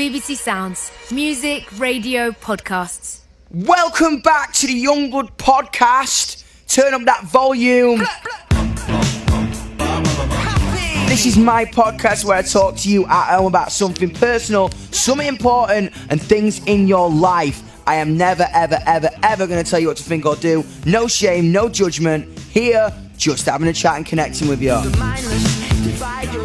BBC Sounds. Music, radio, podcasts. Welcome back to the Youngblood podcast. Turn up that volume. This is my podcast where I talk to you at home about something personal, something important, and things in your life. I am never, ever, ever, ever going to tell you what to think or do. No shame, no judgment. Here, just having a chat and connecting with you.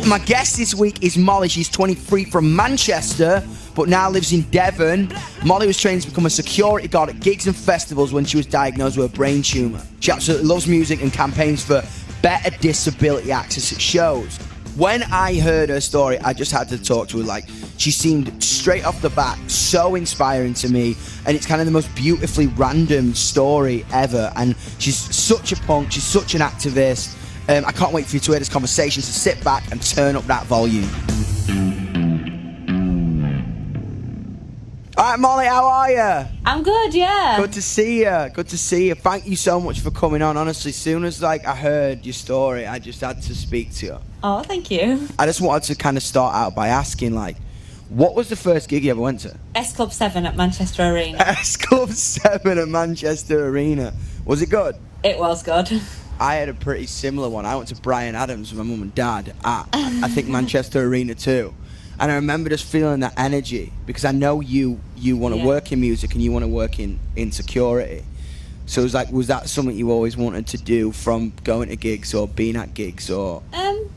My guest this week is Molly. She's 23 from Manchester, but now lives in Devon. Molly was trained to become a security guard at gigs and festivals when she was diagnosed with a brain tumour. She absolutely loves music and campaigns for better disability access at shows. When I heard her story, I just had to talk to her. Like, she seemed straight off the bat so inspiring to me, and it's kind of the most beautifully random story ever. And she's such a punk, she's such an activist. I can't wait for you to hear this conversation, so sit back and turn up that volume. Alright, Molly, how are you? I'm good, yeah. Good to see you. Good to see you. Thank you so much for coming on. Honestly, as soon as I heard your story, I just had to speak to you. Oh, thank you. I just wanted to kind of start out by asking, what was the first gig you ever went to? S Club 7 at Manchester Arena. S Club 7 at Manchester Arena. Was it good? It was good. I had a pretty similar one. I went to Bryan Adams with my mum and dad at, I think, Manchester Arena too. And I remember just feeling that energy, because I know you want to work in music and you want to work in security. So it was was that something you always wanted to do from going to gigs or being at gigs or?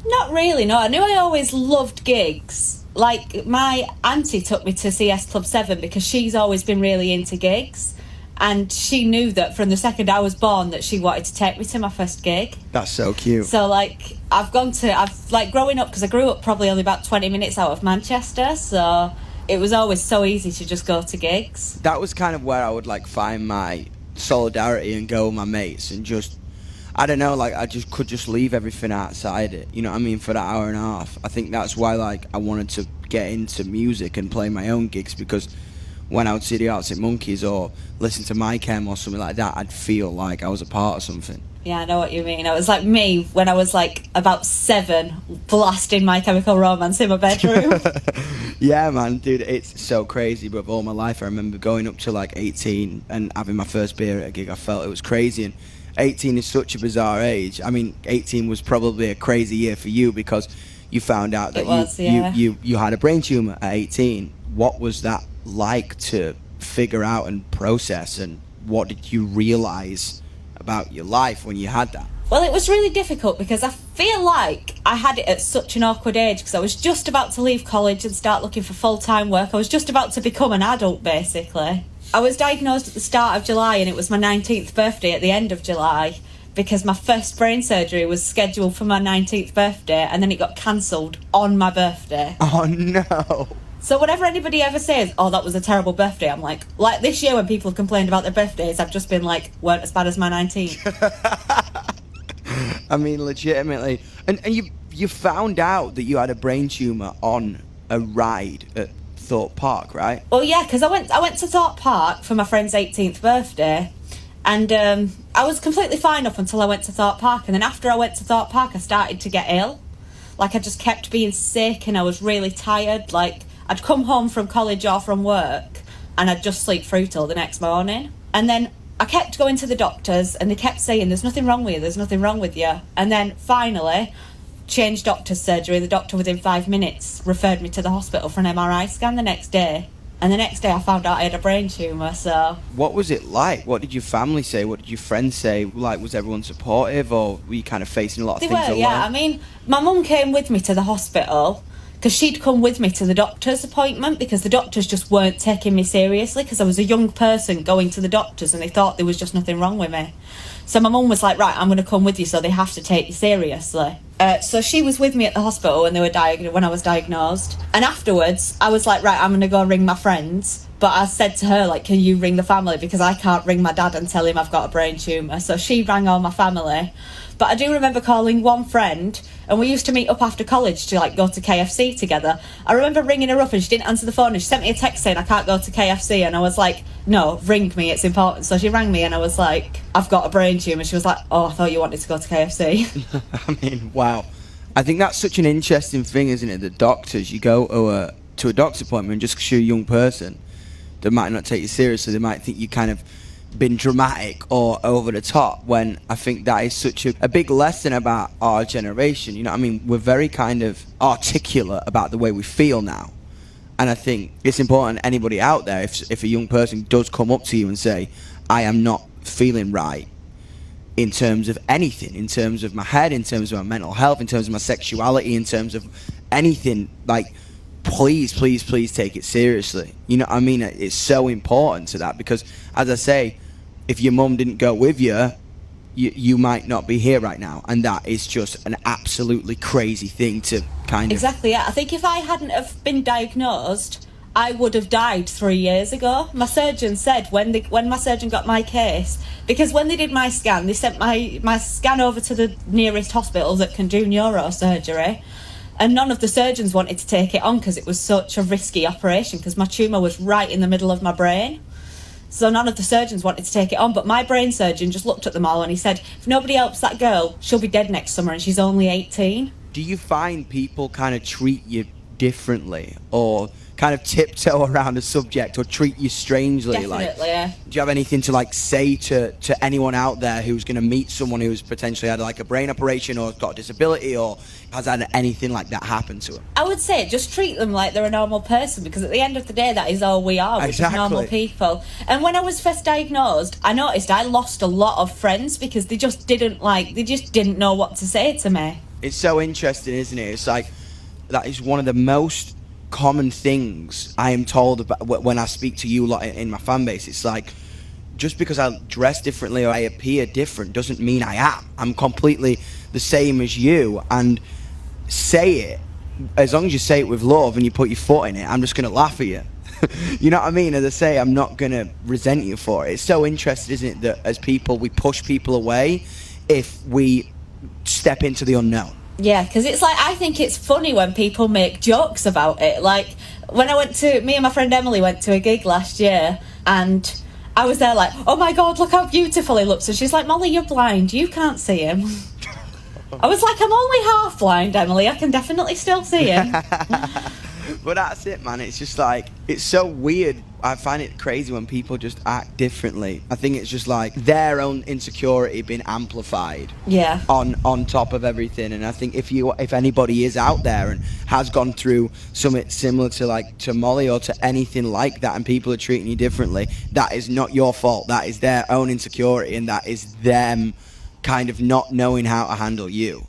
Not really, no. I knew I always loved gigs. Like, my auntie took me to see S Club 7 because she's always been really into gigs. And she knew that from the second I was born that she wanted to take me to my first gig. That's so cute. So, I've growing up, because I grew up probably only about 20 minutes out of Manchester, so it was always so easy to just go to gigs. That was kind of where I would, find my solidarity and go with my mates and just, I don't know, I just could just leave everything outside it, you know what I mean, for that hour and a half. I think that's why, I wanted to get into music and play my own gigs, because when I would see the Arctic Monkeys or listen to My Chem or something like that, I'd feel like I was a part of something. Yeah, I know what you mean. It was like me when I was about 7, blasting My Chemical Romance in my bedroom. Yeah, man, dude, it's so crazy. But all my life, I remember going up to 18 and having my first beer at a gig. I felt it was crazy, and 18 is such a bizarre age. I mean, 18 was probably a crazy year for you because you found out that you had a brain tumour at 18. What was that like to figure out and process, and what did you realise about your life when you had that? Well, it was really difficult because I feel like I had it at such an awkward age, because I was just about to leave college and start looking for full-time work. I was just about to become an adult, basically. I was diagnosed at the start of July, and it was my 19th birthday at the end of July, because my first brain surgery was scheduled for my 19th birthday, and then it got cancelled on my birthday. Oh, no. So whenever anybody ever says, oh, that was a terrible birthday, I'm like this year when people have complained about their birthdays, I've just been weren't as bad as my 19th. I mean, legitimately. And you found out that you had a brain tumour on a ride at Thorpe Park, right? Well, yeah, because I went to Thorpe Park for my friend's 18th birthday, and I was completely fine up until I went to Thorpe Park, and then after I went to Thorpe Park, I started to get ill. I just kept being sick, and I was really tired. I'd come home from college or from work, and I'd just sleep through till the next morning. And then I kept going to the doctors, and they kept saying, there's nothing wrong with you, there's nothing wrong with you. And then finally, changed doctor's surgery. The doctor within 5 minutes referred me to the hospital for an MRI scan the next day. And the next day I found out I had a brain tumour, so... What was it like? What did your family say? What did your friends say? Was everyone supportive, or were you kind of facing a lot of things alone? Yeah. I mean, my mum came with me to the hospital, because she'd come with me to the doctor's appointment, because the doctors just weren't taking me seriously, because I was a young person going to the doctors and they thought there was just nothing wrong with me. So my mum was like, right, I'm going to come with you, so they have to take you seriously. So she was with me at the hospital when I was diagnosed. And afterwards, I was like, right, I'm going to go ring my friends. But I said to her, can you ring the family? Because I can't ring my dad and tell him I've got a brain tumour. So she rang all my family. But I do remember calling one friend, and we used to meet up after college to go to KFC together. I remember ringing her up and she didn't answer the phone, and she sent me a text saying I can't go to KFC, and I was like, no, ring me, it's important. So she rang me and I was like, I've got a brain tumour. She was like, oh, I thought you wanted to go to KFC. I mean, wow. I think that's such an interesting thing, isn't it? The doctors, you go to to a doctor's appointment, just because you're a young person, they might not take you seriously. They might think you kind of been dramatic or over the top, when I think that is such a big lesson about our generation. You know what I mean? We're very kind of articulate about the way we feel now. And I think it's important, anybody out there, if a young person does come up to you and say, I am not feeling right in terms of anything, in terms of my head, in terms of my mental health, in terms of my sexuality, in terms of anything, like, please take it seriously. You know what I mean? It's so important to that, because, as I say, if your mum didn't go with you, you might not be here right now, and that is just an absolutely crazy thing to kind of... Exactly, yeah. I think if I hadn't have been diagnosed, I would have died 3 years ago. My surgeon said, when my surgeon got my case, because when they did my scan, they sent my scan over to the nearest hospital that can do neurosurgery, and none of the surgeons wanted to take it on because it was such a risky operation, because my tumour was right in the middle of my brain. So none of the surgeons wanted to take it on, but my brain surgeon just looked at them all and he said, if nobody helps that girl, she'll be dead next summer, and she's only 18. Do you find people kind of treat you differently, or kind of tiptoe around a subject, or treat you strangely? Definitely, yeah. Do you have anything to, like, say to anyone out there who's going to meet someone who's potentially had, like, a brain operation, or got a disability, or has had anything like that happen to them? I would say just treat them like they're a normal person, because at the end of the day, that is all we are, which is normal people. And when I was first diagnosed, I noticed I lost a lot of friends because they just didn't know what to say to me. It's so interesting, isn't it? It's like, that is one of the most common things I am told about when I speak to you lot in my fan base. It's like, just because I dress differently or I appear different doesn't mean I am. I'm completely the same as you. And say it, as long as you say it with love and you put your foot in it, I'm just going to laugh at you. You know what I mean? As I say, I'm not going to resent you for it. It's so interesting, isn't it, that as people, we push people away if we step into the unknown. Yeah, because it's like, I think it's funny when people make jokes about it. Like, when me and my friend Emily went to a gig last year, and I was there like, oh my God, look how beautiful he looks. And she's like, Molly, you're blind, you can't see him. I was like, I'm only half blind, Emily, I can definitely still see him. But that's it, man. It's just like, it's so weird. I find it crazy when people just act differently. I think it's just like their own insecurity being amplified. Yeah. On top of everything. And I think if anybody is out there and has gone through something similar to Molly or to anything like that, and people are treating you differently, that is not your fault. That is their own insecurity, and that is them kind of not knowing how to handle you.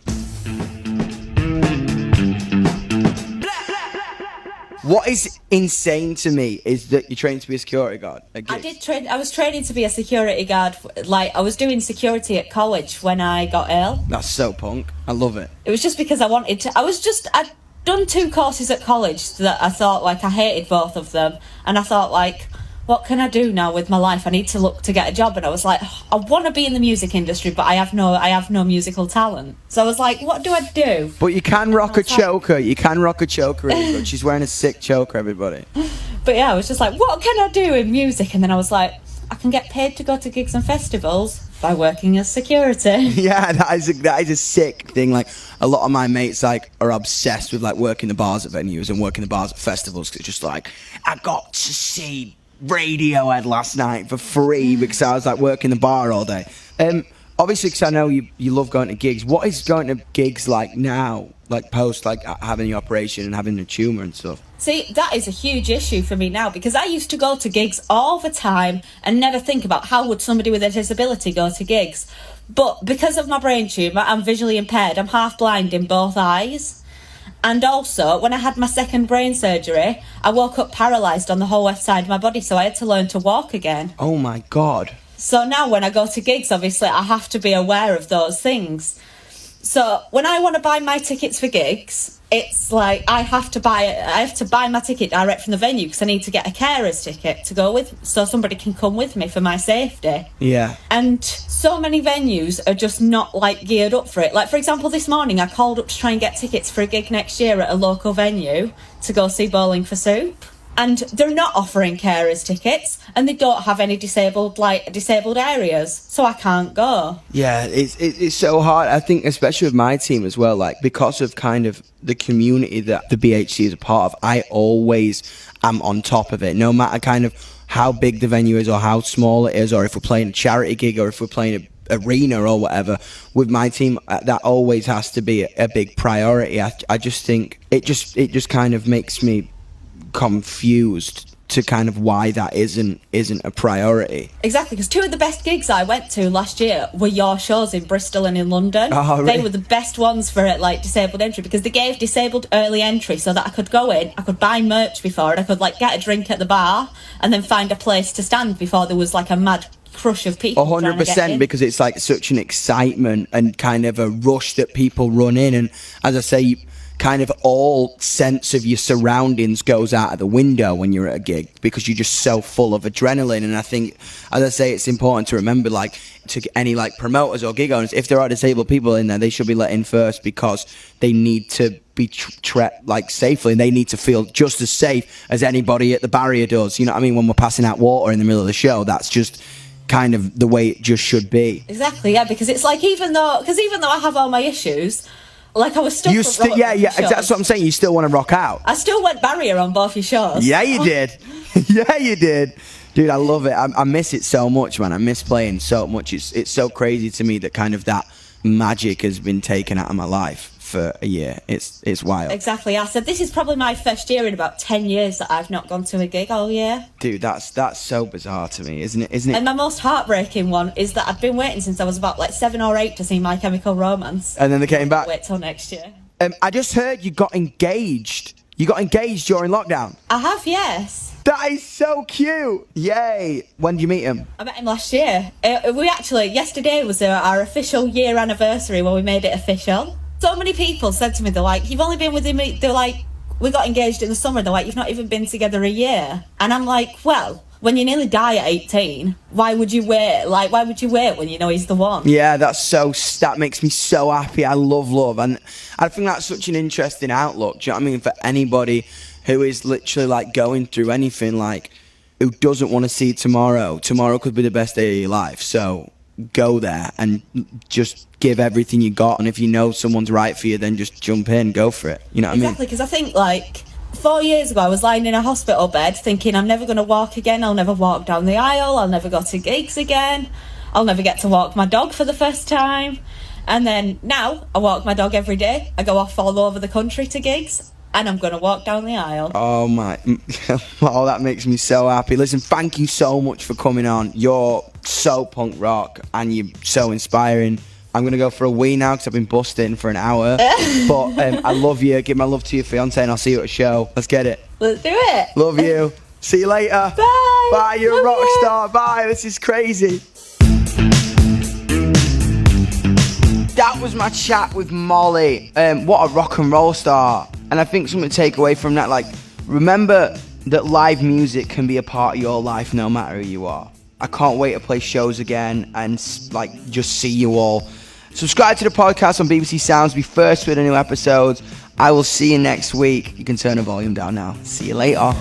What is insane to me is that you trained to be a security guard at gigs. I was training to be a security guard. Like, I was doing security at college when I got ill. That's so punk. I love it. It was just because I wanted to. I'd done 2 courses at college that I thought, like, I hated both of them. And I thought, like, what can I do now with my life? I need to look to get a job. And I was like, I want to be in the music industry, but I have no musical talent. So I was like, what do I do? But you can rock a choker. You can rock a choker. But she's wearing a sick choker, everybody. But yeah, I was just like, what can I do in music? And then I was like, I can get paid to go to gigs and festivals by working as security. Yeah, that is a sick thing. Like, a lot of my mates like are obsessed with like working the bars at venues and working the bars at festivals. Cause it's just like, I got to see Radiohead last night for free because I was like working the bar all day. Obviously, because I know you love going to gigs. What is going to gigs like now, like post like having the operation and having the tumour and stuff? See, that is a huge issue for me now, because I used to go to gigs all the time and never think about how would somebody with a disability go to gigs. But because of my brain tumour, I'm visually impaired. I'm half blind in both eyes. And also, when I had my second brain surgery, I woke up paralysed on the whole left side of my body, so I had to learn to walk again. Oh my God. So now when I go to gigs, obviously, I have to be aware of those things. So when I want to buy my tickets for gigs, it's like I have to buy my ticket direct from the venue, because I need to get a carer's ticket to go with, so somebody can come with me for my safety. Yeah. And so many venues are just not like geared up for it. Like, for example, this morning I called up to try and get tickets for a gig next year at a local venue to go see Bowling for Soup. and they're not offering carers tickets, and they don't have any disabled areas, so I can't go. Yeah, it's so hard. I think especially with my team as well, like because of kind of the community that the BHC is a part of, I always am on top of it, no matter kind of how big the venue is or how small it is, or if we're playing a charity gig or if we're playing a arena or whatever. With my team, that always has to be a big priority. I just think it just kind of makes me confused to kind of why that isn't a priority. Exactly, because two of the best gigs I went to last year were your shows in Bristol and in London. Oh, really? They were the best ones for like disabled entry, because they gave disabled early entry so that I could go in, I could buy merch before, and I could like get a drink at the bar and then find a place to stand before there was like a mad crush of people. 100%, because it's like such an excitement and kind of a rush that people run in, and as I say, kind of all sense of your surroundings goes out of the window when you're at a gig, because you're just so full of adrenaline. And I think, as I say, it's important to remember, like, to any like promoters or gig owners, if there are disabled people in there, they should be let in first, because they need to be like safely, and they need to feel just as safe as anybody at the barrier does. You know what I mean? When we're passing out water in the middle of the show, that's just kind of the way it just should be. Exactly, yeah, because it's like, even though I have all my issues, like I was still... That's what I'm saying. You still want to rock out. I still went barrier on both your shows. Yeah, you did. Yeah, you did. Dude, I love it. I miss it so much, man. I miss playing so much. It's so crazy to me that kind of that magic has been taken out of my life for a year. It's wild. Exactly. I said this is probably my first year in about 10 years that I've not gone to a gig all year. Dude, that's so bizarre to me, isn't it? And my most heartbreaking one is that I've been waiting since I was about like 7 or 8 to see My Chemical Romance. And then they came back. Wait till next year. I just heard you got engaged. You got engaged during lockdown. I have, yes. That is so cute. Yay. When did you meet him? I met him last year. Yesterday was our official year anniversary when we made it official. So many people said to me, they're like, you've only been with him, they're like, we got engaged in the summer, they're like, you've not even been together a year. And I'm like, well, when you nearly die at 18, why would you wait? Like, why would you wait when you know he's the one? Yeah, that makes me so happy. I love. And I think that's such an interesting outlook, do you know what I mean? For anybody who is literally like going through anything, like, who doesn't want to see tomorrow. Tomorrow could be the best day of your life. So go there and just give everything you got. And if you know someone's right for you, then just jump in, go for it. You know what I mean? Exactly, because I think like 4 years ago I was lying in a hospital bed thinking I'm never going to walk again, I'll never walk down the aisle, I'll never go to gigs again, I'll never get to walk my dog for the first time. And then now I walk my dog every day, I go off all over the country to gigs, and I'm going to walk down the aisle. Oh my, oh, that makes me so happy. Listen, thank you so much for coming on. You're so punk rock and you're so inspiring. I'm going to go for a wee now because I've been busting for an hour. But I love you. Give my love to your fiance and I'll see you at a show. Let's get it. Let's do it. Love you. See you later. Bye. Bye, you're love a rock you. star. Bye, this is crazy. That was my chat with Molly. What a rock and roll star. And I think something to take away from that, like, remember that live music can be a part of your life no matter who you are. I can't wait to play shows again and, like, just see you all. Subscribe to the podcast on BBC Sounds. Be first with the new episodes. I will see you next week. You can turn the volume down now. See you later.